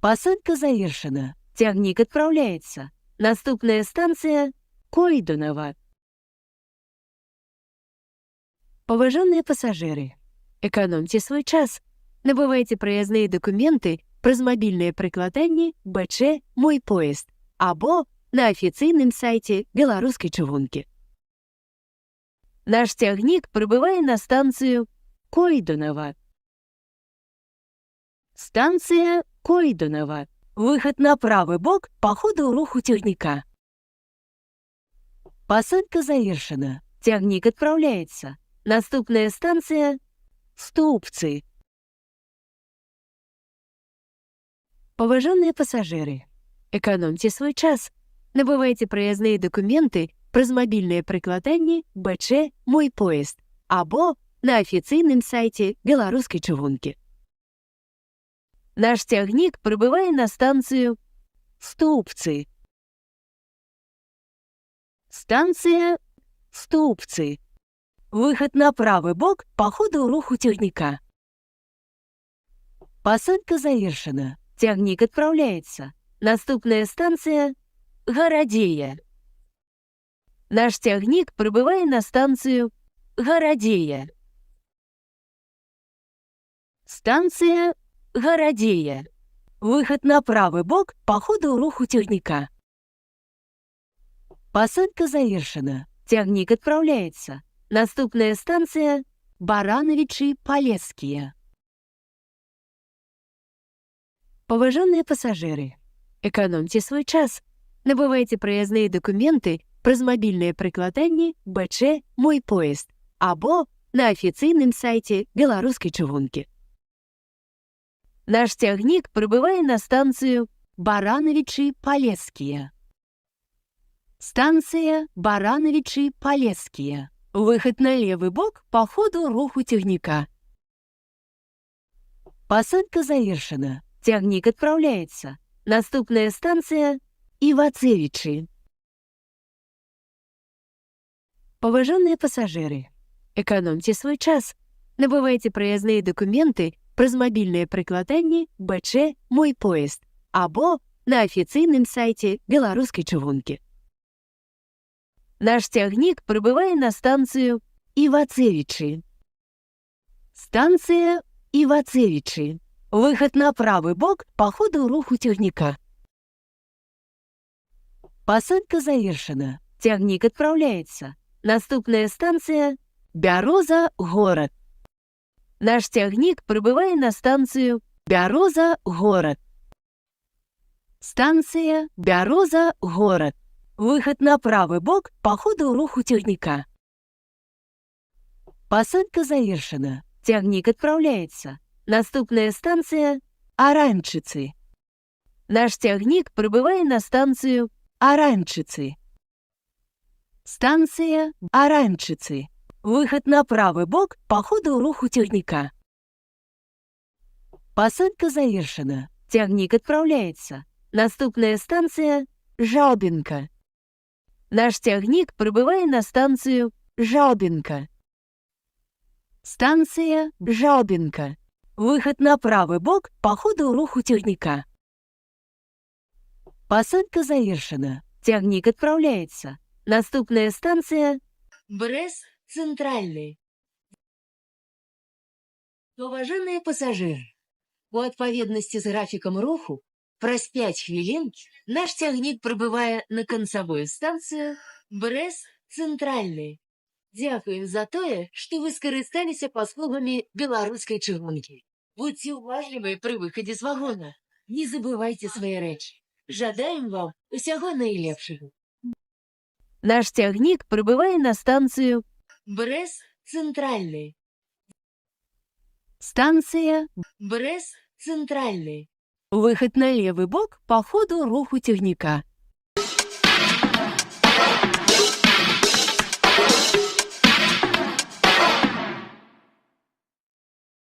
Посадка завершена. Тягник отправляется. Наступная станция Койдонова. Поважанные пассажиры, економте свой час. Набувайте проїзні документи про мобільне прикладання БЧ «Мой поїзд» або на офіційному сайті Білоруської чугунки. Наш тягник прибуває на станцію Койдонова. Станция Койдонова. Выход на правый бок по ходу руху тягника. Посадка завершена. Тягник отправляется. Наступная станция Ступцы. Поважанные пассажиры, экономьте свой час. Набывайте проездные документы про мобильное прикладання БЧ «Мой поїзд» або на офіційному сайті Білоруської чугунки. Наш тягник прибуває на станцію Ступцы. Станция Ступцы. Выход на правый бок по ходу руху тягника. Посадка завершена. Тягник отправляется. Наступная станция Городея. Наш тягник прибывает на станцию Городея. Станция Городея. Выход на правый бок по ходу руху тягника. Посадка завершена. Тягник отправляется. Наступная станция Барановичи-Полесские. Поважанные пассажиры, экономьте свой час. Набывайте проездные документы про мобільне прикладання БЧ «Мой поїзд» або на офіційному сайті Білоруської чугунки. Наш тягник прибуває на станцію Барановичи-Полесские. Станция Барановичи-Полесские. Выход на левый бок по ходу руху тягника. Посадка завершена. Тягник отправляется. Наступная станция Ивацевичи. Поважанные пассажиры, экономьте свой час. Набывайте проездные документы про мобільне прикладання БЧ «Мой поїзд» або на офіційному сайті Білоруської чугунки. Наш тягник прибуває на станцію Ивацевичи. Станция Ивацевичи. Выход на правый бок по ходу руху тягника. Посадка завершена. Тягник отправляется. Наступная станция Бяроза-город. Наш тягник прибывает на станцию Бяроза-город. Станция Бяроза-город. Выход на правый бок по ходу руху тягника. Посадка завершена. Тягник отправляется. Наступная станция Оранчицы. Наш тягник прибывает на станцию Оранчицы. Станция Оранчицы. Выход на правый бок по ходу руху тягника. Посадка завершена. Тягник отправляется. Наступная станция Жалбинка. Наш тягник прибывает на станцию Жалбинка. Станция Жалбинка. Выход на правый бок по ходу руху тягника. Посадка завершена. Тягник отправляется. Наступная станция Брест-Центральный. Уважаемые пассажиры, у адпаведнасці з графікам руху праз 5 хвілін наш тягнік прибывае на канцавую станцію Брест-Центральный. Дякуем за тое, што вы скарысталіся паслугамі беларускай чыгункі. Будьте уважлівы пры выхадзе з вагона. Не забывайте свои рэчы. Жадаем вам усяго наилепшего. Наш тягник прибывает на станцию Брест-Центральный. Станция Брест-Центральный. Выход на левый бок по ходу руху тягника.